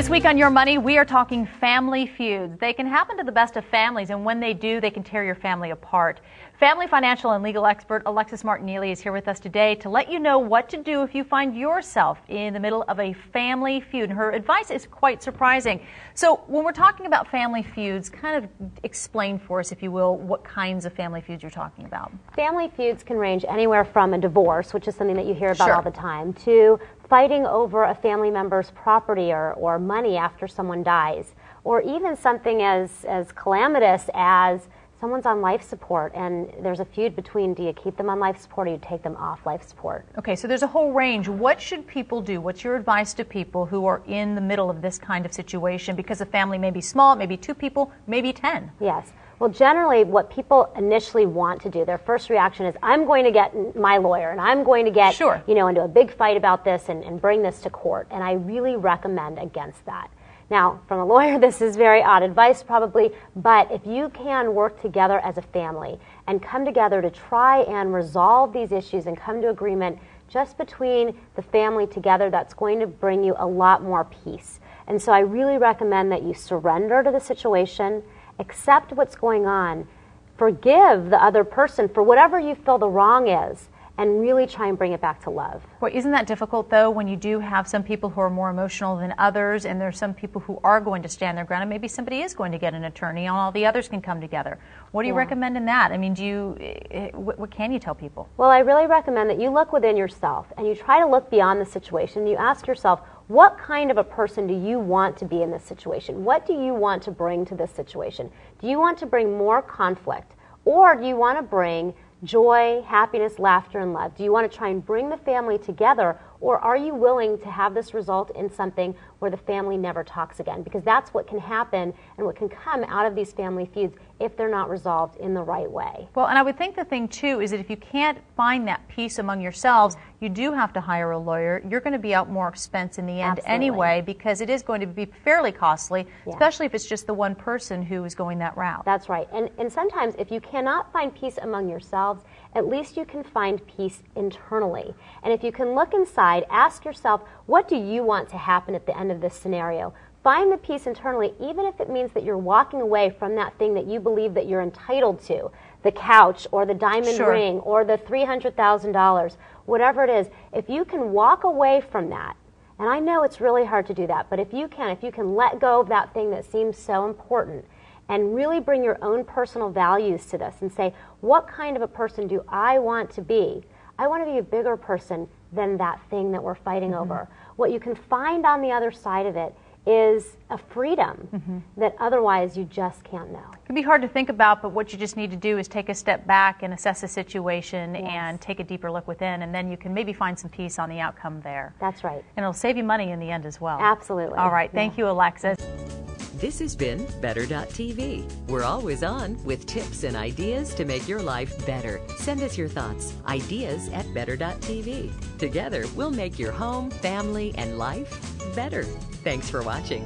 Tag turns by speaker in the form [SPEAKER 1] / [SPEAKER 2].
[SPEAKER 1] This week on Your Money, we are talking family feuds. They can happen to the best of families, and when they do, they can tear your family apart. Family financial and legal expert Alexis Martinelli is here with us today to let you know what to do if you find yourself in the middle of a family feud. And her advice is quite surprising. So when we're talking about family feuds, kind of explain for us, if you will, what kinds of family feuds you're talking about.
[SPEAKER 2] Family feuds can range anywhere from a divorce, which is something that you hear about all the time, to fighting over a family member's property or money after someone dies, or even something as calamitous as someone's on life support and there's a feud between, do you keep them on life support or you take them off life support?
[SPEAKER 1] Okay, so there's a whole range. What should people do? What's your advice to people who are in the middle of this kind of situation? Because the family may be small, maybe 2 people, maybe 10.
[SPEAKER 2] Yes. Well, generally, what people initially want to do, their first reaction is, I'm going to get my lawyer, and I'm going to get, into a big fight about this and bring this to court. And I really recommend against that. Now, from a lawyer, this is very odd advice probably, but if you can work together as a family and come together to try and resolve these issues and come to agreement just between the family together, that's going to bring you a lot more peace. And so I really recommend that you surrender to the situation, accept what's going on, forgive the other person for whatever you feel the wrong is, and really try and bring it back to love.
[SPEAKER 1] Well, isn't that difficult, though, when you do have some people who are more emotional than others, and there's some people who are going to stand their ground, and maybe somebody is going to get an attorney, and all the others can come together. What do you recommend in that? I mean, what can you tell people?
[SPEAKER 2] Well, I really recommend that you look within yourself, and you try to look beyond the situation. You ask yourself, what kind of a person do you want to be in this situation? What do you want to bring to this situation? Do you want to bring more conflict, or do you want to bring joy, happiness, laughter, and love? Do you want to try and bring the family together, or are you willing to have this result in something where the family never talks again? Because that's what can happen and what can come out of these family feuds if they're not resolved in the right way.
[SPEAKER 1] Well, and I would think the thing, too, is that if you can't find that peace among yourselves, you do have to hire a lawyer. You're going to be out more expense in the end anyway, because it is going to be fairly costly, especially if it's just the one person who is going that route.
[SPEAKER 2] That's right. And sometimes if you cannot find peace among yourselves, at least you can find peace internally. And if you can look inside, ask yourself, what do you want to happen at the end of this scenario? Find the peace internally, even if it means that you're walking away from that thing that you believe that you're entitled to, the couch or the diamond ring or the $300,000, whatever it is. If you can walk away from that, and I know it's really hard to do that, but if you can let go of that thing that seems so important and really bring your own personal values to this and say, what kind of a person do I want to be? I want to be a bigger person than that thing that we're fighting over. What you can find on the other side of it is a freedom that otherwise you just can't know.
[SPEAKER 1] It can be hard to think about, but what you just need to do is take a step back and assess the situation and take a deeper look within, and then you can maybe find some peace on the outcome there.
[SPEAKER 2] That's right.
[SPEAKER 1] And it'll save you money in the end as well.
[SPEAKER 2] Absolutely.
[SPEAKER 1] All right. Thank you, Alexis.
[SPEAKER 3] This has been Better.tv. We're always on with tips and ideas to make your life better. Send us your thoughts, ideas at Better.tv. Together, we'll make your home, family, and life better. Thanks for watching.